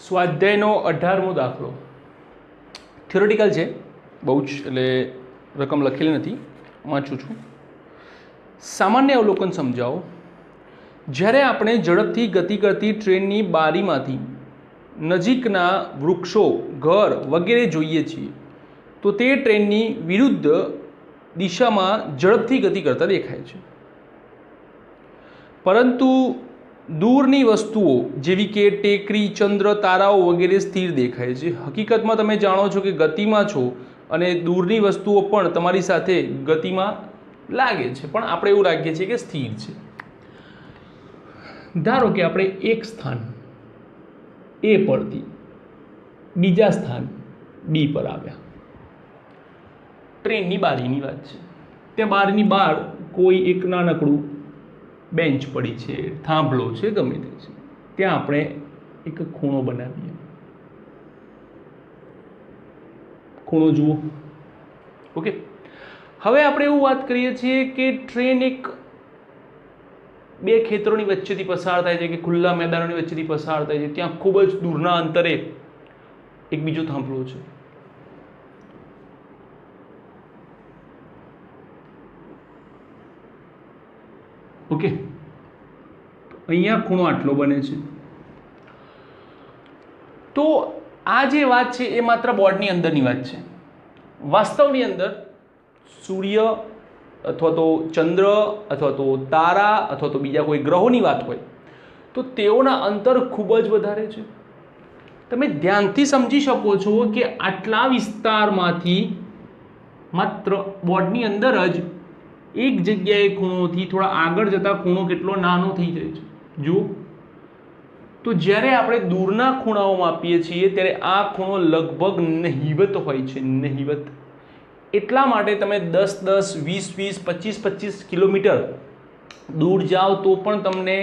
સ્વાધ્યાયનો 18મો દાખલો થિયોરિટિકલ છે, બહુ જ એટલે રકમ લખેલી નથી, વાંચું છું. સામાન્ય અવલોકન સમજાવો. જ્યારે આપણે ઝડપથી ગતિ કરતી ટ્રેનની બારીમાંથી નજીકના વૃક્ષો, ઘર વગેરે જોઈએ છીએ તો તે ટ્રેનની વિરુદ્ધ દિશામાં ઝડપથી ગતિ કરતા દેખાય છે. પરંતુ દૂરની વસ્તુઓ જેવી કે ટેકરી, ચંદ્ર, તારાઓ વગેરે સ્થિર દેખાય છે. હકીકતમાં તમે જાણો છો કે ગતિમાં છો અને દૂરની વસ્તુઓ પણ તમારી સાથે ગતિમાં લાગે છે, પણ આપણે એવું લાગીએ છીએ કે સ્થિર છે. ધારો કે આપણે એક સ્થાન એ પરથી બીજા સ્થાન બી પર આવ્યા. ટ્રેનની બારીની વાત છે. ત્યાં બારીની બહાર કોઈ એક નાનકડું બેન્ચ પડી છે, થાંભલો છે, ગમે તે છે. ત્યાં આપણે એક ખૂણો બનાવીએ. ખૂણો જુઓ. ઓકે, હવે આપણે એવું વાત કરીએ છીએ કે ટ્રેન એક બે ખેતરોની વચ્ચેથી પસાર થાય છે કે ખુલ્લા મેદાનોની વચ્ચેથી પસાર થાય છે. ત્યાં ખૂબ જ દૂરના અંતરે એક બીજો થાંભલો છે. ઓકે, અહીંયા ખૂણો આટલો બને છે. તો આ જે વાત છે એ માત્ર બોર્ડની અંદરની વાત છે. વાસ્તવની અંદર સૂર્ય અથવા તો ચંદ્ર અથવા તો તારા અથવા તો બીજા કોઈ ગ્રહોની વાત હોય તો તેઓના અંતર ખૂબ જ વધારે છે. તમે ધ્યાનથી સમજી શકો છો કે આટલા વિસ્તારમાંથી માત્ર બોર્ડની અંદર જ એક જગ્યાએ ખૂણોથી થોડા આગળ જતા ખૂણો કેટલો નાનો થઈ જાય છે. જુઓ તો જ્યારે આપણે દૂરના ખૂણાઓ માપીએ છીએ ત્યારે આ ખૂણો લગભગ નહિવત હોય છે. નહિવત એટલા માટે તમે 10-10, 20-20, 25-25 કિલોમીટર દૂર જાઓ તો પણ તમને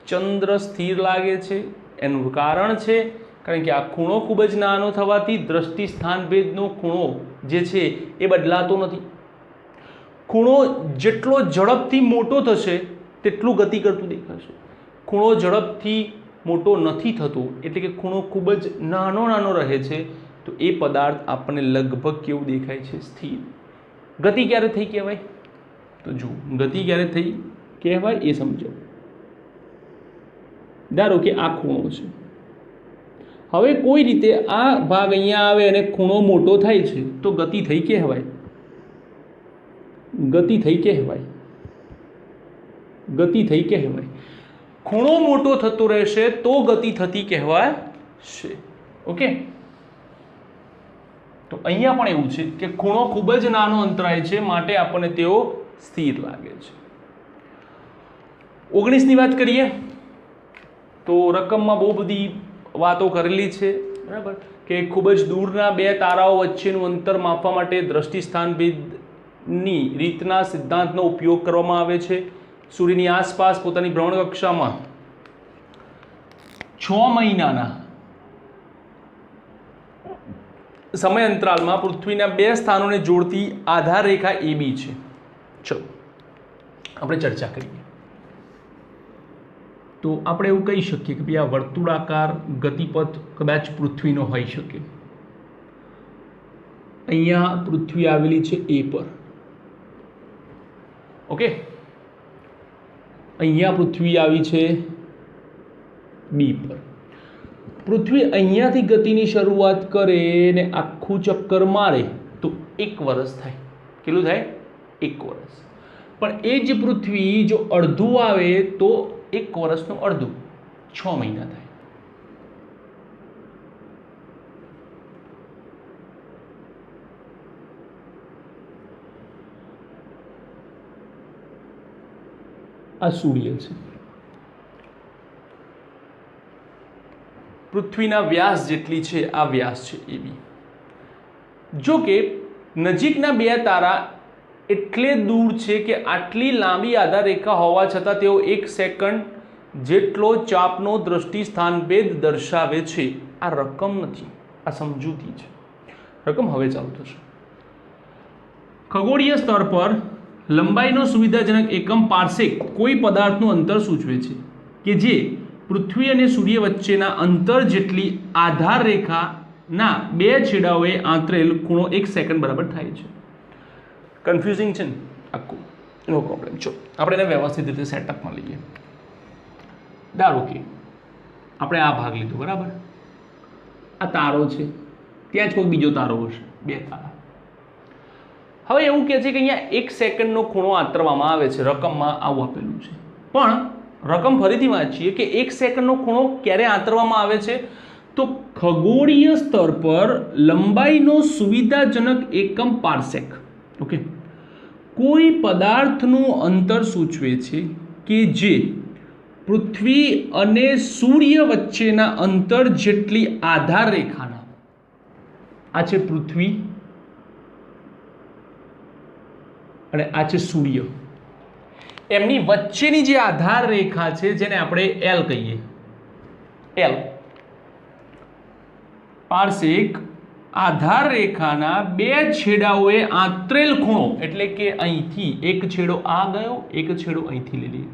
ચંદ્ર સ્થિર લાગે છે. એનું કારણ છે કારણ કે આ ખૂણો ખૂબ જ નાનો થવાથી દ્રષ્ટિ સ્થાનભેદનો ખૂણો જે છે એ બદલાતો નથી. ખૂણો જેટલો ઝડપથી મોટો થશે તેટલું ગતિ કરતું દેખાશે. ખૂણો ઝડપથી મોટો નથી થતો એટલે કે ખૂણો ખૂબ જ નાનો રહે છે તો એ પદાર્થ આપણને લગભગ કેવું દેખાય છે? સ્થિર. ગતિ ક્યારે થઈ કહેવાય? તો જુઓ, ગતિ ક્યારે થઈ કહેવાય એ સમજો. ધારો કે આ ખૂણો છે. હવે કોઈ રીતે આ ભાગ અહીંયા આવે અને ખૂણો મોટો થાય છે તો ગતિ થઈ કહેવાય. ગતિ થઈ કહેવાય. ગતિ થઈ કહેવાય. ખૂણો મોટો થતો રહેશે તો ગતિ થતી કહેવાશે. ઓકે, તો અહીંયા પણ એવું છે કે ખૂણો ખૂબ જ નાનો અંતરાય છે માટે આપણને તેઓ સ્થિર લાગે છે. 19ની વાત કરીએ તો રકમમાં બહુ બધી વાતો કરેલી છે, બરાબર, કે ખૂબ જ દૂરના બે તારાઓ વચ્ચેનું અંતર માપવા માટે દ્રષ્ટિ સ્થાનભેદની રીતના સિદ્ધાંતનો ઉપયોગ કરવામાં આવે છે. સૂર્યની આસપાસ પોતાની ભ્રમણકક્ષામાં 6 મહિનાના સમય અંતરાલમાં પૃથ્વીના બે સ્થાનોને જોડતી આધાર રેખા AB છે. ચલો આપણે ચર્ચા કરીએ. તો આપણે એવું કહી શકીએ કે ભાઈ આ વર્તુળાકાર ગતિપથ કદાચ પૃથ્વીનો હોઈ શકે. અહીંયા પૃથ્વી આવેલી છે A પર. ઓકે, અહીંયા પૃથ્વી આવી છે B પર. પૃથ્વી અહીંયાથી ગતિની શરૂઆત કરે ને આખું ચક્કર મારે તો 1 વર્ષ થાય. કેટલું થાય? 1 વર્ષ. પણ એ જ પૃથ્વી જો અડધું આવે તો 1 વર્ષનું અડધું 6 મહિના થાય. આ સૂર્ય છે. પૃથ્વીના વ્યાસ જેટલી છે આ વ્યાસ છે AB. જો કે નજીકના બે તારા એટલે દૂર છે કે આટલી લાંબી આધાર રેખા હોવા છતાં તેઓ 1 સેકન્ડ જેટલો ચાપનો દ્રષ્ટિ સ્થાનભેદ દર્શાવે છે. આ રકમ નથી, આ સમજૂતી છે. રકમ હવે ચાલુ થશે. ખગોળીય સ્તર પર લંબાઈનો સુવિધાજનક એકમ પાર્સેક કોઈ પદાર્થનું અંતર સૂચવે છે કે જે પૃથ્વી અને સૂર્ય વચ્ચેના અંતર જેટલી આધાર રેખાના બે છેડાઓએ આંતરેલ ખૂણો 1 સેકન્ડ બરાબર થાય છે. કન્ફ્યુઝિંગ છે ને આખું, નો પ્રોબ્લેમ. ચલો આપણે એને વ્યવસ્થિત રીતે સેટઅપમાં લઈએ. ધારો કે આપણે આ ભાગ લીધો બરાબર, આ તારો છે, ત્યાં જ કોઈ બીજો તારો હશે, 2 તારા. હવે એવું કહે છે કે અહીંયા 1 સેકન્ડનો ખૂણો આંતરવામાં આવે છે, રકમમાં આવું આપેલું છે. પણ રકમ ફરીથી વાંચીએ કે 1 સેકન્ડનો ખૂણો ક્યારે આંતરવામાં આવે છે, તો ખગોળીય સ્તર પર લંબાઈનો સુવિધાજનક એકમ પાર્સેક. ઓકે, કોઈ પદાર્થનું અંતર સૂચવે છે કે જે પૃથ્વી અને સૂર્ય વચ્ચેના અંતર જેટલી આધાર રેખાના, આ છે પૃથ્વી અને આ છે સૂર્ય, એમની વચ્ચેની જે આધાર રેખા છે જેને આપણે એલ કહીએ, એલ પાર્સેક, આધાર રેખાના બે છેડાઓએ આંતરેલ ખૂણો, એટલે કે અહીંથી એક છેડો આ ગયો, એક છેડો અહીંથી લઈ લઈએ,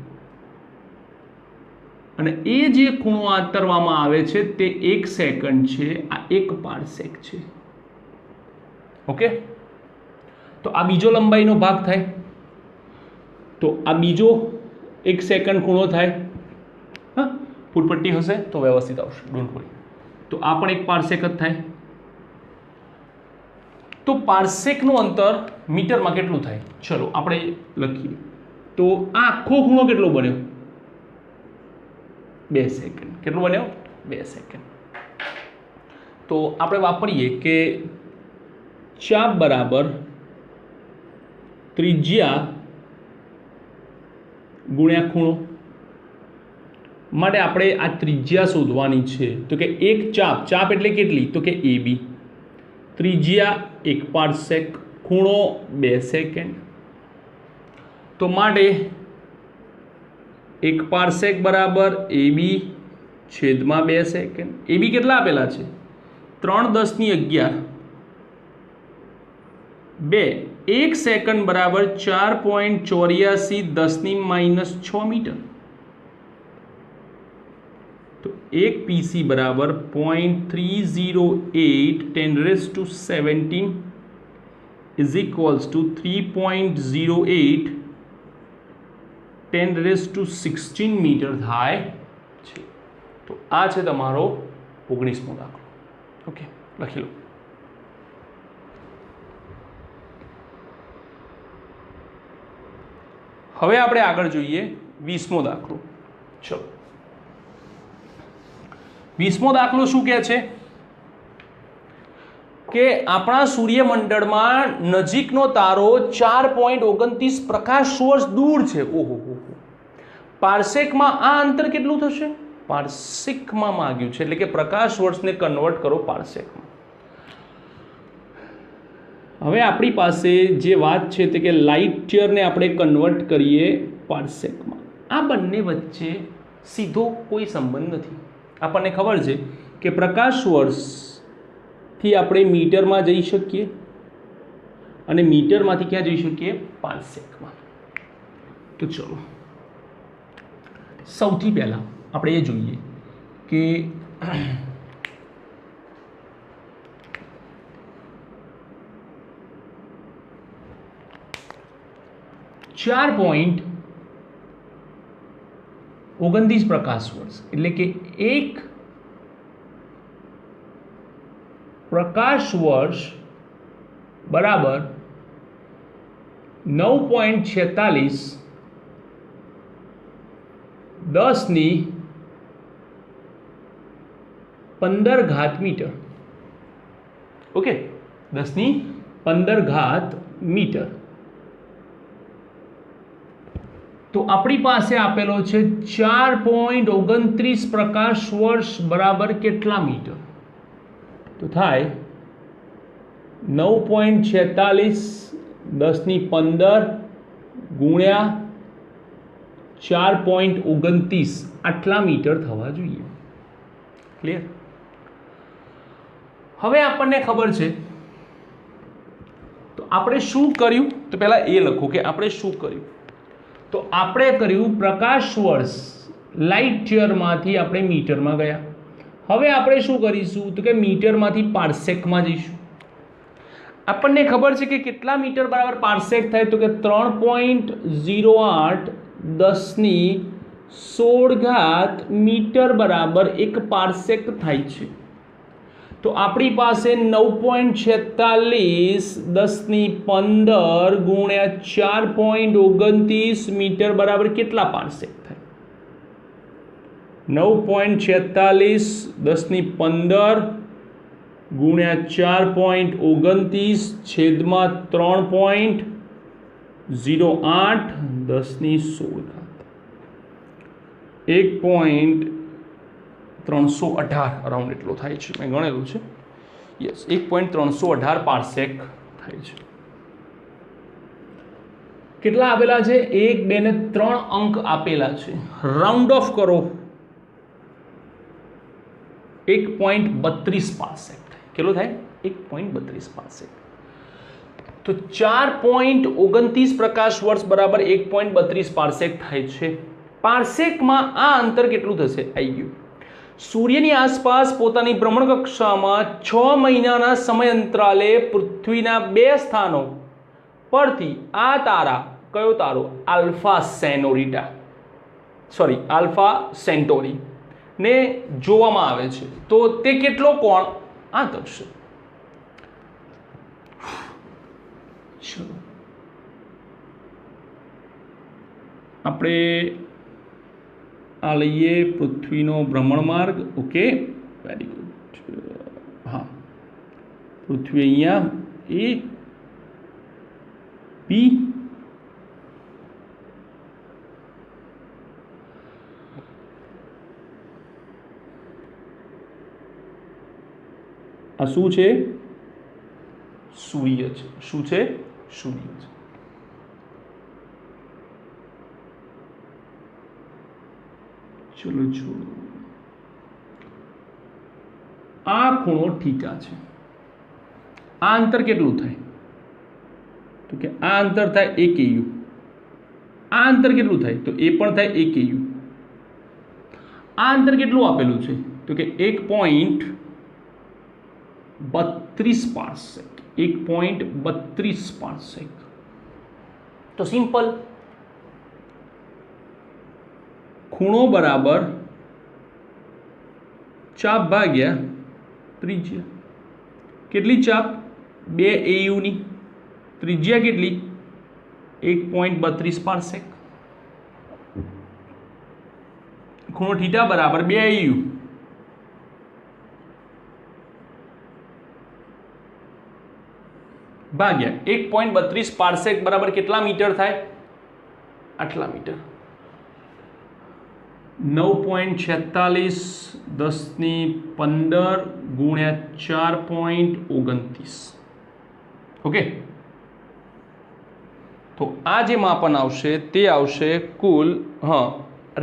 અને એ જે ખૂણો આંતરવામાં આવે છે તે 1 સેકન્ડ છે, આ 1 પાર્સેક છે. ઓકે, તો આ બીજો લંબાઈનો ભાગ થાય, તો આ બીજો 1 સેકન્ડ ખૂણો થાય. હા, ફૂટપટ્ટી હશે તો વ્યવસ્થિત આવશે, ડોન્ટ વરી. તો આ પણ 1 પાર્સેક જ થાય. તો પાર્સેકનું અંતર મીટરમાં કેટલું થાય, ચલો આપણે લખીએ. તો આ આખો ખૂણો કેટલો બન્યો, 2 સેકન્ડ. કેટલો બન્યો, 2 સેકન્ડ. તો આપણે વાપરીએ કે ચાપ બરાબર ત્રિજ્યા ગુણ્યા ખૂણો. માટે આપણે આ ત્રિજ્યા શોધવાની છે. તો કે એક ચાપ, ચાપ એટલે કેટલી, તો કે AB, ત્રિજ્યા 1 પાર્સેક, ખૂણો 2 સેકન્ડ. તો માટે 1 પાર્સેક બરાબર AB છેદમાં 2 સેકન્ડ. AB કેટલા આપેલા છે, 3×10⁻11, 2. 1 સેકન્ડ બરાબર 4.84 10⁻6 મીટર. તો 1 PC બરાબર 0.308 10⁻17 ઇઝ ઇક્વલ્સ ટુ 3.08 10⁻16 મીટર થાય છે. તો આ છે તમારો 19મો દાખલો. ઓકે, લખી લો. હવે આપણે આગળ જોઈએ 20મો દાખલો. ચલો, 20મો દાખલો શું કહે છે કે આપણા સૂર્યમંડળમાં નજીકનો તારો 4.29 પ્રકાશ વર્ષ દૂર છે. ઓહો, પાર્સેકમાં આ અંતર કેટલું થશે, પાર્સેકમાં માંગ્યું છે, એટલે કે પ્રકાશ વર્ષને કન્વર્ટ કરો પાર્સેકમાં. હવે આપણી પાસે જે વાત છે તે કે લાઇટ યરને આપણે કન્વર્ટ કરીએ પાર્સેકમાં. આ બંને વચ્ચે સીધો કોઈ સંબંધ નથી. આપણને ખબર છે કે પ્રકાશ વર્ષથી આપણે મીટરમાં જઈ શકીએ અને મીટરમાંથી ક્યાં જઈ શકીએ, પાર્સેકમાં. તો ચલો, સૌથી પહેલાં આપણે એ જોઈએ કે 4.29 પ્રકાશ વર્ષ, એટલે કે 1 પ્રકાશ વર્ષ બરાબર 9.46 10⁻15 મીટર. Okay, 10⁻15 metre. તો આપણી પાસે આપેલો છે 4.29 પ્રકાશ વર્ષ બરાબર કેટલા મીટર, તો થાય 9.46 10⁻15 ગુણ્યા 4.29, આટલા મીટર થવા જોઈએ. ક્લિયર? હવે આપણને ખબર છે, તો આપણે શું કર્યું, તો પહેલા એ લખો કે આપણે શું કર્યું. તો આપણે કર્યું પ્રકાશ વર્ષ લાઇટ યરમાંથી આપણે મીટરમાં ગયા. હવે આપણે શું કરીશું તો કે મીટરમાંથી પાર્સેકમાં જઈશું. આપણને ખબર છે કે કેટલા મીટર બરાબર પાર્સેક થાય તો કે 3.08 1016 મીટર બરાબર 1 પાર્સેક થાય છે. તો આપણી પાસે 9.46 1015 ગુણ્યા 4.29 મીટર બરાબર કેટલા પાર્સેક થાય? 9.46 1015 ગુણ્યા 4.29 છેદમાં 3.08 1016 1.318 અરાઉન્ડ એટલો થાય છે. મેં ગણેલું છે. યસ, 1.318 પાર્સેક થાય છે. કેટલા આપેલા છે? 1, 2 ને 3 અંક આપેલા છે. રાઉન્ડ ઓફ કરો 1.32 પાર્સેક. કેટલો થાય? 1.32 પાર્સેક. તો 4.29 પ્રકાશ વર્ષ બરાબર 1.32 પાર્સેક થાય છે. પાર્સેકમાં આ અંતર કેટલું થશે? આવી ગયું. સૂર્યની આસપાસ પોતાની ભ્રમણકક્ષામાં 6 મહિનાના સમય અંતરાલે પૃથ્વીના 2 સ્થાનો પરથી આ તારા, કયો તારો? આલ્ફા સેન્ટોરી ને જોવામાં આવે છે. તો તે કેટલો કોણ? આ થશે. ચલો આપણે આ લઈએ પૃથ્વીનો ભ્રમણમાર્ગ. Okay, very good. હા, પૃથ્વી અહીંયા એ પી આ શું છે? સૂર્ય છે. શું છે? સૂર્ય છે. ચલો છોડો. આ ખૂણો થીટા છે. આ અંતર કેટલું થાય? તો કે આ અંતર થાય 1 AU. આ અંતર કેટલું થાય? તો એ પણ થાય 1 AU. આ અંતર કેટલું આપેલું છે? તો કે 1.32 પાર્સેક. 1.32 પાર્સેક. તો સિમ્પલ. ખૂણો બરાબર ચાપ ભાગ્યા ત્રિજ્યા. કેટલી ચાપ? 2 AU ની. ત્રિજ્યા કેટલી? 1.32 પાર્સેક. ખૂણો થીટા બરાબર 2 AU ભાગ્યા 1.32 પાર્સેક બરાબર કેટલા મીટર થાય? આટલા મીટર. 9.46 1015 ગુણ્યા 4.29. ઓકે, તો આ જે માપન આવશે તે આવશે કુલ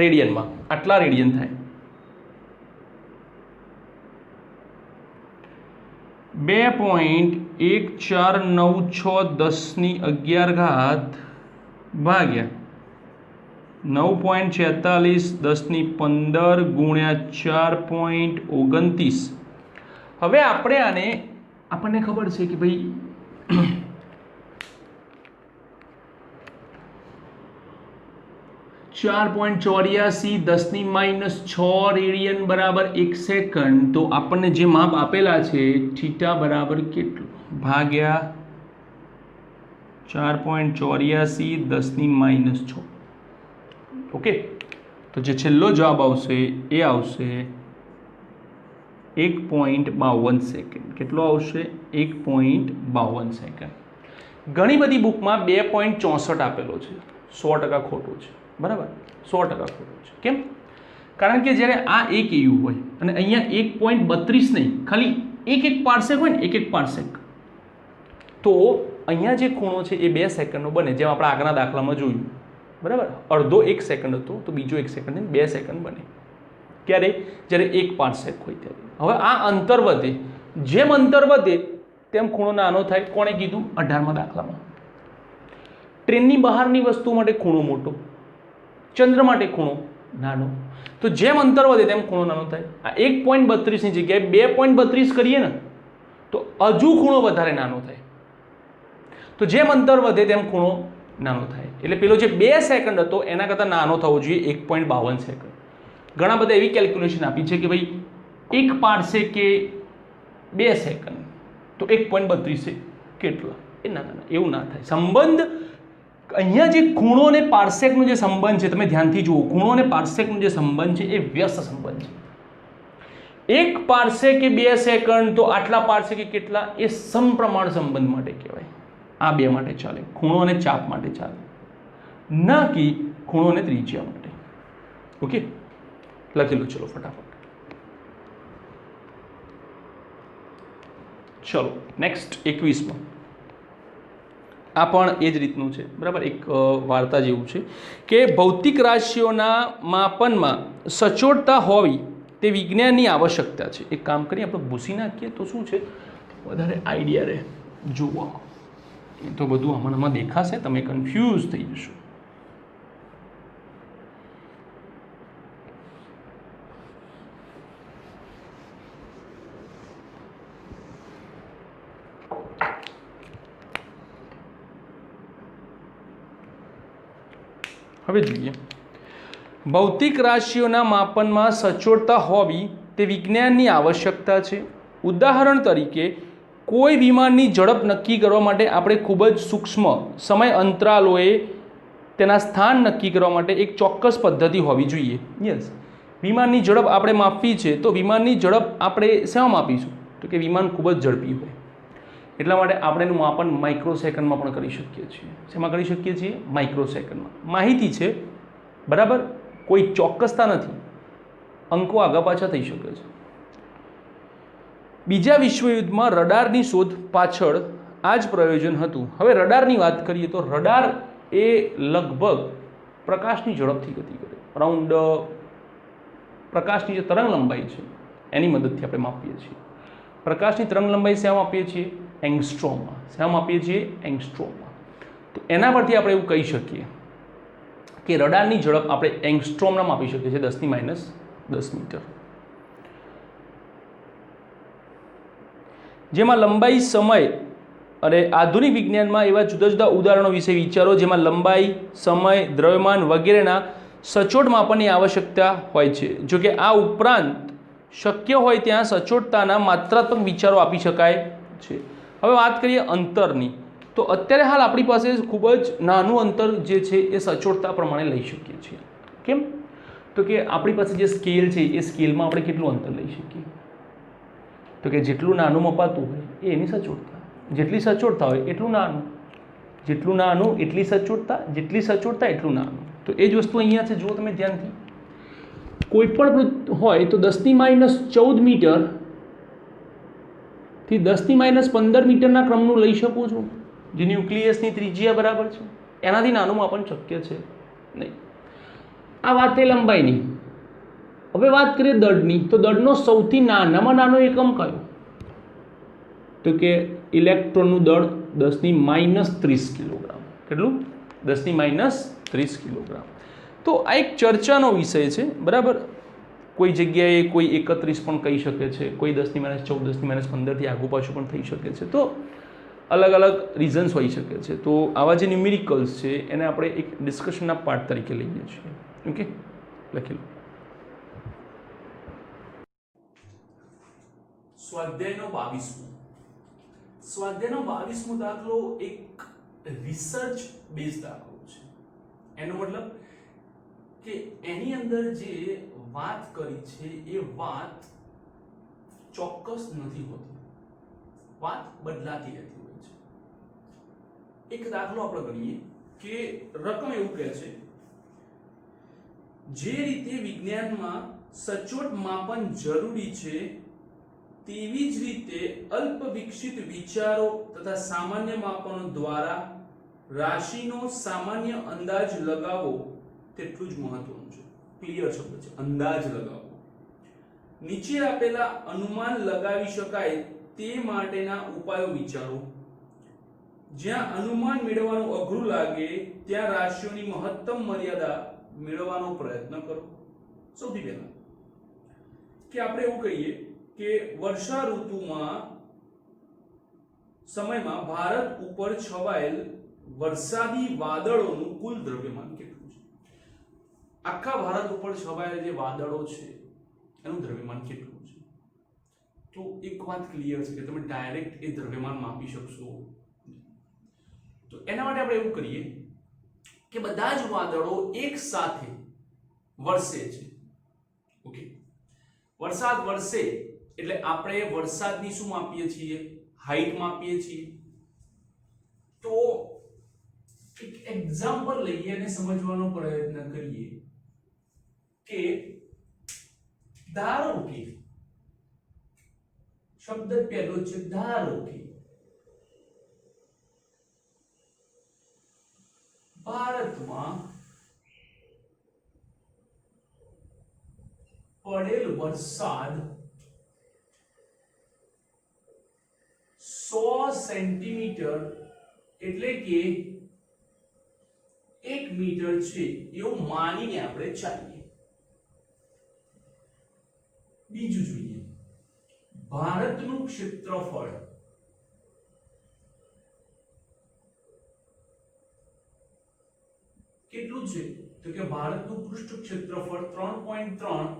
રેડિયનમાં. આટલા રેડિયન થાય. 2.1496 1011 ભાગ્યા 9.46 1015 ગુણ્યા 4.29. હવે આપણને ખબર છે કે ભાઈ 4.84 10⁻6 રેડિયન બરાબર 1 સેકન્ડ. તો આપણને જે માપ આપેલા છે થીટા બરાબર કેટલું? ભાગ્યા 4.84 10⁻6. ઓકે, તો જે છેલ્લો જવાબ આવશે એ આવશે 1.52 સેકન્ડ. કેટલો આવશે? 1.52 સેકન્ડ. ઘણી બધી બુકમાં 2.64 આપેલો છે. 100% ખોટું છે. બરાબર, 100% ખોટું છે. કેમ? કારણ કે જ્યારે આ 1 AU હોય અને અહીંયા 1.32 નહીં, ખાલી એક પાર્સેક હોય ને, એક પાર્સેક, તો અહીંયા જે ખૂણો છે એ 2 સેકન્ડનો બને. જેમ આપણે આગળના દાખલામાં જોયું. બરાબર, અડધો 1 સેકન્ડ હતો તો બીજો 1 સેકન્ડ 2 સેકન્ડ બને. ક્યારે? જ્યારે 1 પાર્સેક હોય ત્યારે. હવે આ અંતર વધે, જેમ અંતર વધે તેમ ખૂણો નાનો થાય. કોણે કીધું? 18મા દાખલામાં. ટ્રેનની બહારની વસ્તુ માટે ખૂણો મોટો, ચંદ્ર માટે ખૂણો નાનો. તો જેમ અંતર વધે તેમ ખૂણો નાનો થાય. આ 1.32 ની જગ્યાએ 2.32 કરીએ ને તો હજુ ખૂણો વધારે નાનો થાય. તો જેમ અંતર વધે તેમ ખૂણો નાનો થાય. એટલે પેલો જે 2 સેકન્ડ હતો એના કરતાં નાનો થવો જોઈએ 1.52 સેકન્ડ. ઘણા બધા એવી કેલ્ક્યુલેશન આપી છે કે ભાઈ 1 પારસેકે 2 સેકન્ડ તો 1.32 કેટલા? એ ના ના, એવું ના થાય. સંબંધ અહીંયા જે ખૂણો અને પારસેકનો જે સંબંધ છે, તમે ધ્યાનથી જુઓ, ખૂણો અને પારસેકનો જે સંબંધ છે એ વ્યસ્ત સંબંધ છે. 1 પારસેકે 2 સેકન્ડ તો આટલા પારસેકે કેટલા? એ સમપ્રમાણ સંબંધ માટે કહેવાય. આ બે માટે ચાલે, ખૂણો અને ચાપ માટે ચાલે, ના કે ખૂણો અને ત્રિજ્યા માટે. ઓકે, લખી લો ચલો ફટાફટ. ચલો નેક્સ્ટ 21માં. આ પણ એ જ રીતનું છે, બરાબર, એક વાર્તા જેવું છે કે ભૌતિક રાશિઓના માપનમાં સચોટતા હોવી તે વિજ્ઞાનની આવશ્યકતા છે. એક કામ કરીએ, આપણે ભૂસી નાખીએ તો શું છે, વધારે આઈડિયા રહે જોવામાં. એ તો બધું આમાં દેખાશે, તમે કન્ફ્યુઝ થઈ જશો. હવે જોઈએ, ભૌતિક રાશિઓના માપનમાં સચોટતા હોવી તે વિજ્ઞાનની આવશ્યકતા છે. ઉદાહરણ તરીકે કોઈ વિમાનની ઝડપ નક્કી કરવા માટે આપણે ખૂબ જ સૂક્ષ્મ સમય અંતરાલોએ તેના સ્થાન નક્કી કરવા માટે એક ચોક્કસ પદ્ધતિ હોવી જોઈએ. યસ, વિમાનની ઝડપ આપણે માપવી છે તો વિમાનની ઝડપ આપણે શેમાં માપીશું? તો કે વિમાન ખૂબ જ ઝડપી હોય એટલા માટે આપણે એનું માપન માઇક્રો સેકન્ડમાં પણ કરી શકીએ છીએ. શેમાં કરી શકીએ છીએ? માઇક્રો સેકન્ડમાં. માહિતી છે, બરાબર, કોઈ ચોક્કસતા નથી, અંકો આગા પાછા થઈ શકે છે. બીજા વિશ્વયુદ્ધમાં રડારની શોધ પાછળ આ જ પ્રયોજન હતું. હવે રડારની વાત કરીએ તો રડાર એ લગભગ પ્રકાશની ઝડપથી ગતિ કરે. અરાઉન્ડ પ્રકાશની જે તરંગ લંબાઈ છે એની મદદથી આપણે માપીએ છીએ. પ્રકાશની તરંગ લંબાઈ શેમાં માપીએ છીએ? એંગસ્ટ્રોમમાં. શેમાં માપીએ છીએ? એંગસ્ટ્રોમમાં. તો એના પરથી આપણે એવું કહી શકીએ કે રડારની ઝડપ આપણે એંગસ્ટ્રોમમાં માપી શકીએ છીએ, 10⁻10 મીટર. જેમાં લંબાઈ, સમય અને આધુનિક વિજ્ઞાનમાં એવા જુદા જુદા ઉદાહરણો વિશે વિચારો જેમાં લંબાઈ, સમય, દ્રવ્યમાન વગેરેના સચોટ માપનની આવશ્યકતા હોય છે. જોકે આ ઉપરાંત શક્ય હોય ત્યાં સચોટતાના માત્રાત્મક વિચારો આપી શકાય છે. હવે વાત કરીએ અંતરની, તો અત્યારે હાલ આપણી પાસે ખૂબ જ નાનું અંતર જે છે એ સચોટતા પ્રમાણે લઈ શકીએ છીએ. કેમ? તો કે આપણી પાસે જે સ્કેલ છે એ સ્કેલમાં આપણે કેટલું અંતર લઈ શકીએ? તો કે જેટલું નાનું મપાતું હોય એ એની સચોટતા, જેટલી સચોટતા હોય એટલું નાનું, જેટલું નાનું એટલી સચોટતા, જેટલી સચોટતા એટલું નાનું. તો એ જ વસ્તુ અહીંયા છે, જુઓ તમે ધ્યાનથી. કોઈ પણ હોય તો 10⁻14 મીટર થી 10⁻15 મીટરના ક્રમનું લઈ શકું છું, જે ન્યુક્લિયસની ત્રિજ્યા બરાબર છે. એનાથી નાનું માપન શક્ય છે નહીં. આ વાત થઈ લંબાઈની. હવે વાત કરીએ દળની, તો દળનો સૌથી નાનામાં નાનો એકમ કયો? તો કે ઇલેક્ટ્રોનનું દળ 10⁻30 કિલોગ્રામ. કેટલું? 10⁻30 કિલોગ્રામ. તો આ એક ચર્ચાનો વિષય છે, બરાબર. કોઈ જગ્યાએ કોઈ 31 પણ કહી શકે છે, કોઈ 10⁻14, 10⁻15થી આગુ પાછું પણ થઈ શકે છે. તો અલગ અલગ રીઝન્સ હોઈ શકે છે. તો આવા જે ન્યુમેરિકલ્સ છે એને આપણે એક ડિસ્કશનના પાર્ટ તરીકે લઈએ છીએ. ઓકે, લખી લો. સ્વાધ્યાયનો 22મો. સ્વાધ્યાયનો 22મો દાખલો એક રિસર્ચ બેઝ દાખલો છે. એનો મતલબ કે એની અંદર જે વાત કરી છે એ વાત ચોક્કસ નથી હોતી, વાત બદલાતી રહેતી હોય છે. એક દાખલો આપણે ગણીએ કે રકમ એવું કહે છે, જે રીતે વિજ્ઞાનમાં સચોટ માપન જરૂરી છે તેવી જ રીતે અલ્પ વિકસિત વિચારો તથા સામાન્ય માપનો દ્વારા રાશિનો સામાન્ય અંદાજ લગાવવો તેટલું જ મહત્વનું છે. ક્લિયર શબ્દ છે, અંદાજ લગાવવો. નીચે આપેલા અનુમાન લગાવી શકાય તે માટેના ઉપાયો વિચારો. જ્યાં અનુમાન મેળવવાનું અઘરું લાગે ત્યાં રાશિઓની મહત્તમ મર્યાદા મેળવવાનો પ્રયત્ન કરો. સૌથી પહેલા કે આપણે એવું કહીએ કે વર્ષા ઋતુમાં સમયમાં ભારત ઉપર છવાયેલ વરસાદી વાદળોનું કુલ દ્રવ્યમાન કેટલું છે? આખા ભારત ઉપર છવાયેલ જે વાદળો છે એનું દ્રવ્યમાન કેટલું છે? તો એક વાત ક્લિયર છે કે તમે ડાયરેક્ટ એ દ્રવ્યમાન માપી શકશો. તો એના માટે આપણે એવું કરીએ કે બધા જ વાદળો એક સાથે વરસે છે. ઓકે, વરસાદ વરસે એટલે આપણે વરસાદની શું માપીએ છીએ? હાઈટ માપીએ છીએ. તો એક એક્ઝામ્પલ લઈએ અને સમજવાનો પ્રયત્ન કરીએ કે ધારો કે શબ્દ પહેલો છે ધારો કે ભારતમાં પડેલ વરસાદ 100 સેન્ટીમીટર એટલે કે 1 મીટર છે એવું માનીને આપણે ચાલીએ. બીજું જોઈએ, ભારતનું ક્ષેત્રફળ કેટલું છે? તો કે ભારતનું પૃષ્ઠ ક્ષેત્રફળ 3.3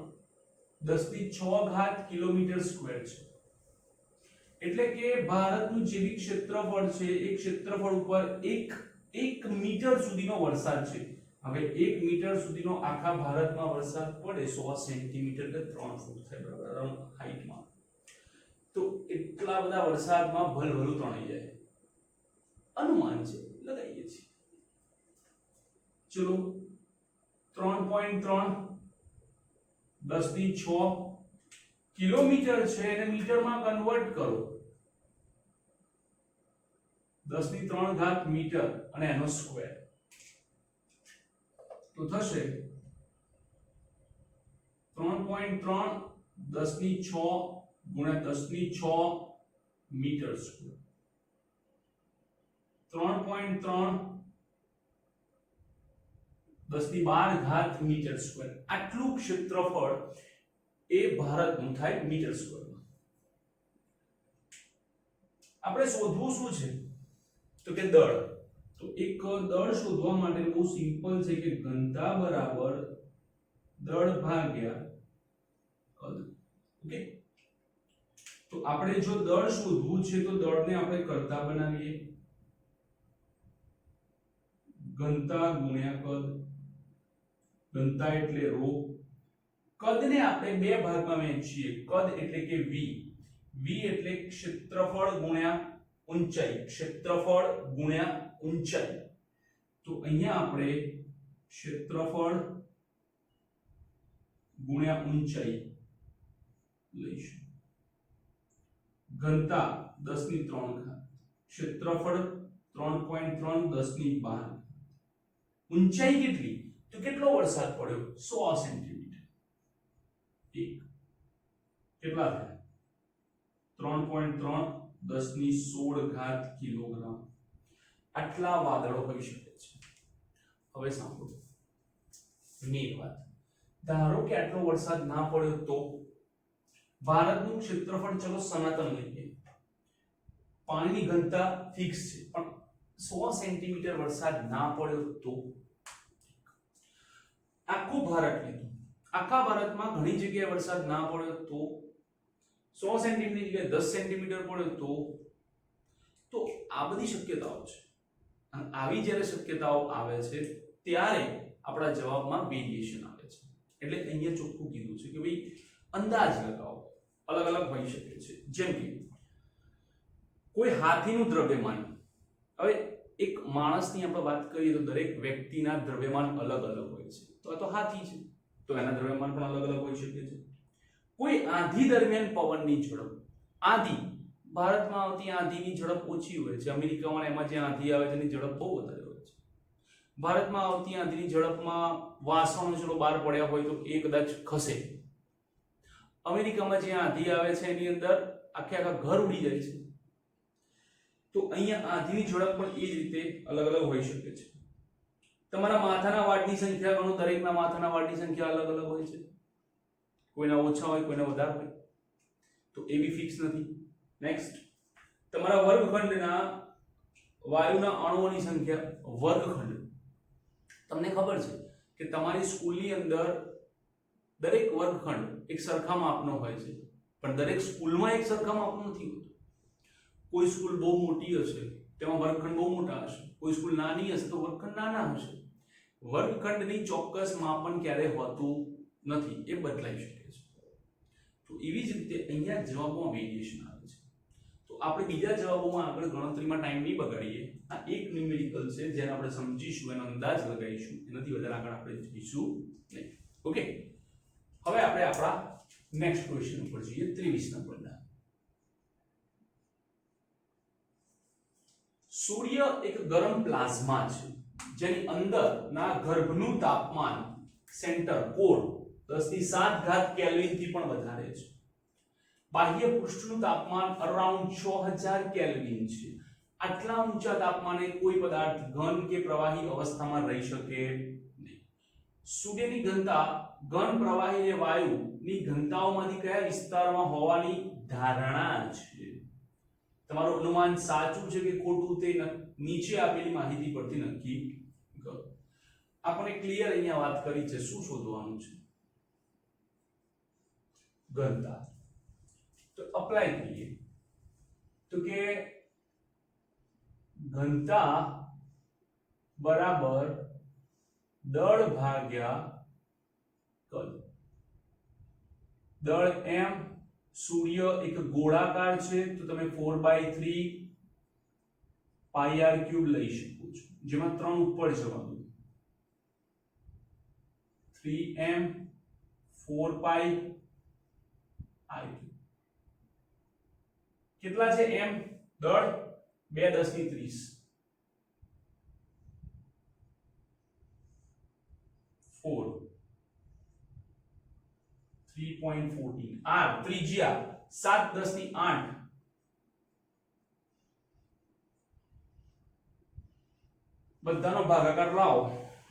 10⁶ કિલોમીટર સ્ક્વેર છે. એટલે કે ભારતનું જે બી ક્ષેત્રફળ છે એ ક્ષેત્રફળ ઉપર 1 મીટર સુધીનો વરસાદ છે. હવે 1 મીટર સુધીનો આખા ભારતમાં વરસાદ પડે 100 સેન્ટીમીટર કે 3 ફૂટ થાય બરાબર હાઈટમાં. તો એટલા બધા વરસાદમાં ભલભલું તણાઈ જાય. અનુમાન છે, લગાવીએ છીએ. ચલો 3.3 10⁶ કિલોમીટર છે એને મીટરમાં કન્વર્ટ કરો 10⁻³ મીટર અને એનો સ્ક્વેર તો થશે 3.3 10⁶ ગુણ્યા 10⁶ મીટર સ્ક્વેર 3.3 10⁻² મીટર સ્ક્વેર. આટલું ક્ષેત્રફળ એ ભારતનું થાય મીટર સ્ક્વેરમાં. આપણે શોધવું શું છે? તો કે દળ. તો એક દળ શોધવા માટે બહુ સિમ્પલ છે કે ઘનતા બરાબર દળ ભાગ્યા કદ. ઓકે, તો આપણે જો દળ શોધવું છે તો દળને આપણે કરતા બનાવીએ ઘનતા ગુણ્યા કદ. ઘનતા એટલે રો, કદને આપણે બે ભાગમાં વહેંચીએ. કદ એટલે કે v, v એટલે ક્ષેત્રફળ ગુણ્યા ઊંચાઈ, ક્ષેત્રફળ ગુણ્યા ઊંચાઈ. તો અહીંયા આપણે ક્ષેત્રફળ ગુણ્યા ઊંચાઈ લઈશું. ઘનતા 10⁻³ ક્ષેત્રફળ 3.3 10⁻12. ઊંચાઈ કેટલી? તો કેટલો વરસાદ પડ્યો? 100 સેન્ટીમીટર. કેટલા થયા? 3.3 10⁻16 કિલોગ્રામ. આટલા વાદળો હોઈ શકે છે. હવે સાંભળો મેં વાત. ધારો કે આટલો વરસાદ ના પડ્યો તો ભારતનું ક્ષેત્રફળ ચલો સનાતન લઈએ. પાણીની ઘનતા ફિક્સ છે પણ 100 સેન્ટીમીટર વરસાદ ના પડ્યો તો આખું ભારત લીધું. આખા ભારતમાં ઘણી જગ્યાએ વરસાદ ના પડ્યો તો 100 સેન્ટીમીટર જગ્યાએ 10 સેન્ટીમીટર પડ્યો તો આ બધી શક્યતાઓ છે. અને આવી જ્યારે શક્યતાઓ આવે છે ત્યારે આપણા જવાબમાં વેરિએશન આવે છે. એટલે અહીંયા ચોખ્ખું કીધું છે કે ભાઈ અંદાજ લગાવો, અલગ અલગ હોઈ શકે છે. જેમ કે કોઈ હાથીનું દ્રવ્યમાન. હવે એક માણસની આપણે વાત કરીએ તો દરેક વ્યક્તિના દ્રવ્યમાન અલગ અલગ હોય છે. તો આ તો હાથી છે તો એના દ્રવ્યમાન પણ અલગ અલગ હોઈ શકે છે. કોઈ આંધી દરમિયાન પવનની ઝડપ, આંધી ભારતમાં આવતી આંધીની ઝડપ ઓછી હોય છે. અમેરિકામાં એમાં જે આંધી આવે છે એની ઝડપ બહુ વધારે હોય છે. ભારતમાં આવતી આંધીની ઝડપમાં વાસણો ચલો બહાર પડ્યા હોય તો એ કદાચ ખસે. અમેરિકામાં જે આંધી આવે છે એની અંદર આખે આખા ઘર ઉડી જાય છે. તો અહીંયા આંધીની ઝડપ પણ એ જ રીતે અલગ અલગ હોઈ શકે છે. તમારા માથાના વાળની સંખ્યા ગણો, દરેકના માથાના વાળની સંખ્યા અલગ અલગ હોય છે. કોઈના ઓછા હોય કોઈના વધારે હોય, તો એ બી ફિક્સ નથી. નેક્સ્ટ, તમારા વર્ગખંડના વાયુના અણુઓની સંખ્યા, વર્ગખંડ તમને ખબર છે કે તમારી સ્કૂલની અંદર દરેક વર્ગખંડ એક સરખા માપનો હોય છે, પણ દરેક સ્કૂલમાં એક સરખા માપનો નથી હોતો. કોઈ સ્કૂલ બહુ મોટી હશે તેમાં વર્ગખંડ બહુ મોટા હશે, કોઈ સ્કૂલ નાની હશે તો વર્ગખંડ નાના હશે. વર્ગખંડની ચોક્કસ માપન ક્યારે હોતું નથી, એ બદલાઈ શકે છે. તો એવી જ રીતે અહીંયા જવાબોમાં વેરિએશન આવે છે. તો આપણે બીજા જવાબોમાં આગળ ગણતરીમાં ટાઈમ નહીં બગાડીએ. આ એક ન્યુમેરિકલ છે જેને આપણે સમજીશું, એનો અંદાજ લગાવીશું, એનાથી વધારે આગળ આપણે જઈશું નહીં. ઓકે, હવે આપણે આપણા નેક્સ્ટ ક્વેશ્ચન ઉપર જઈએ, 23 નંબરના. સૂર્ય એક ગરમ પ્લાઝમા છે જેની અંદરના ગર્ભનું તાપમાન સેન્ટર કોર 10⁷ કેલ્વિન થી પણ વધારે છે. બાહ્ય પૃષ્ઠનું તાપમાન અરાઉન્ડ 6000 કેલ્વિન છે. આટલા ઊંચા તાપમાને કોઈ પદાર્થ ઘન કે પ્રવાહી અવસ્થામાં રહી શકે નહીં. સૂર્યની ઘનતા ઘન, પ્રવાહી અને વાયુની ઘનતાઓમાંથી કયા વિસ્તારમાં હોવાની ધારણા છે? તમારું અનુમાન સાચું છે કે ખોટું તે નીચે આપેલી માહિતી પરથી નક્કી કરો. આપણે ક્લિયર અહીંયા વાત કરી છે, શું શોધવાનું છે? ઘનતા. તો અપ્લાય કરીએ તો કે ઘનતા બરાબર દળ ભાગ્યા કદ. દળ m, સૂર્ય એક ગોળાકાર છે તો તમે 4/3 પાઈ r ક્યુબ લઈ શકો છો, જેમાં 3 ઉપર જવાનું. 3m 4 પાઈ r ક્યુબ. કેટલા છે m? દળ 2×10⁻30. 4 3.14 r ત્રિજ્યા 7×10⁸. બધાનો ભાગાકાર લાવો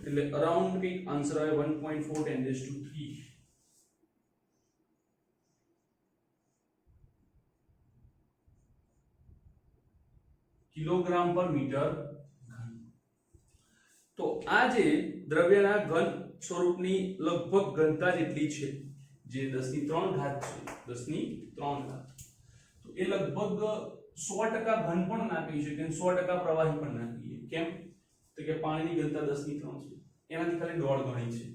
એટલે અરાઉન્ડ કંઈક આન્સર આવે 1.4 10⁻³ કિલોગ્રામ પર મીટર ઘન. તો આ જે દ્રવ્યના ઘન સ્વરૂપની લગભગ ઘનતા જેટલી છે, જે 10⁻³ છે, 10⁻³. તો એ લગભગ 100% ઘન પણ ના કહી શકીએ અને 100% પ્રવાહી પણ ના કહીએ. કેમ? તો કે પાણીની ઘનતા 10⁻³ છે, એનાથી ખાલી 1.5 ગણી છે.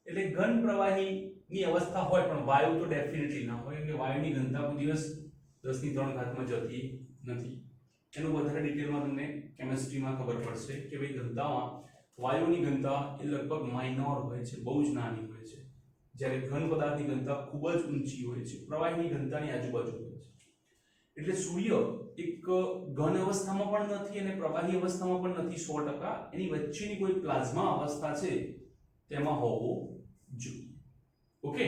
એટલે ઘન પ્રવાહીની અવસ્થા હોય પણ વાયુ તો ડેફિનેટલી ના હોય, કે વાયુની ઘનતા કોઈ દિવસ 10⁻³ માં જતી નથી. એનું વધારે ડિટેલમાં તમને કેમિસ્ટ્રીમાં ખબર પડશે કે ભાઈ ઘનતામાં વાયુની ઘનતા એ લગભગ માઇનોર હોય છે, બહુ જ નાની હોય છે, જ્યારે ઘન પદાર્થની ઘનતા ખૂબ જ ઊંચી હોય છે, પ્રવાહીની ઘનતાની આજુબાજુ હોય છે. એટલે સૂર્ય એક ઘન અવસ્થામાં પણ નથી અને પ્રવાહી અવસ્થામાં પણ નથી, 100%. એની વચ્ચેની કોઈ પ્લાઝ્મા અવસ્થા છે તેમાં હોવો જોઈએ. ઓકે,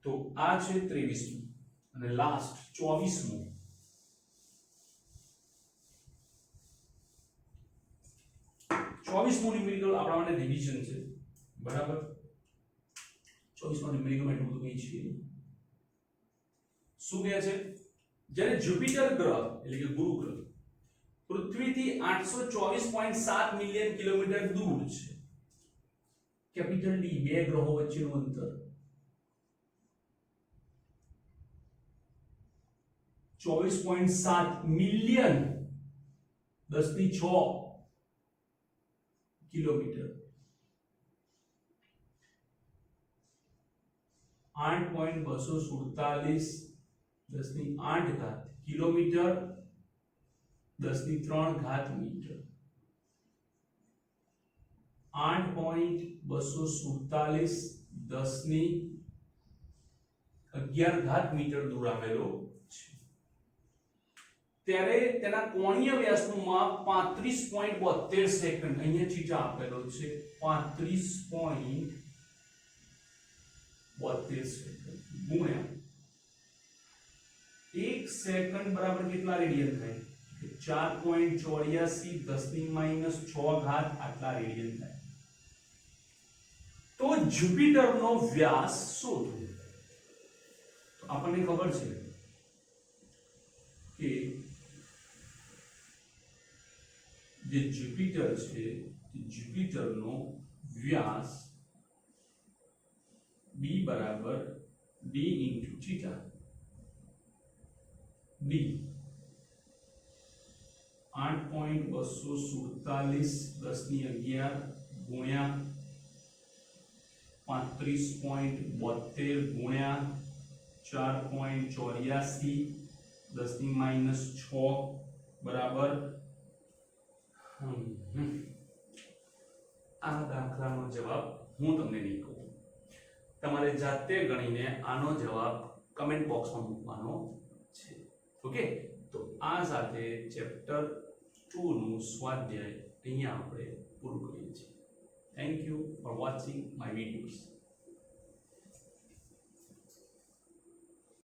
તો આ છે 23મું અને લાસ્ટ 24મું. 24મું ન્યુમેરિકલ આપણા માટે રિવિઝન છે, બરાબર? 24માં ન્યુમેરિકલ એટલું બધું કઈ છે. શું કહે છે? જ્યારે જુપિટર ગ્રહ એટલે કે ગુરુ ગ્રહ પૃથ્વીથી 824.7 મિલિયન કિલોમીટર દૂર છે. કેપિટલ ડી, બે ગ્રહો વચ્ચેનું અંતર 24.7 million 10⁶ kilometre. 8.247 10⁸ kilometre 10⁻³ metre. 8.247 10⁻11 metre દૂર આવેલો છે. ત્યારે તેના કોણીય વ્યાસનું માપ 35.72 સેકન્ડ. અહીંયા ચીટા આપેલો છે 35.72 સેકન્ડ ગુણ્યા 1 સેકન્ડ બરાબર કેટલા રેડિયન થાય? 4.84 10⁻6 આટલા રેડિયન થાય. તો જુપિટરનો વ્યાસ શોધો. આપણને ખબર છે કે જે જ્યુપિટર છે તે જ્યુપિટરનો વ્યાસ b બરાબર d ઇન્ટુ થીટા d 8.247 10 ની 11 ગુણ્યા 35.72 ગુણ્યા 4.84 10 ની -6 બરાબર આ દાખલાનો જવાબ હું તમને નહીં કહું, તમારે જાતે ગણીને આનો જવાબ કમેન્ટ બોક્સમાં મૂકવાનો છે. ઓકે, તો આ સાથે ચેપ્ટર 2 નું સ્વાધ્યાય અહીંયા આપણે પૂરું કરીએ છીએ. Thank you for watching my videos.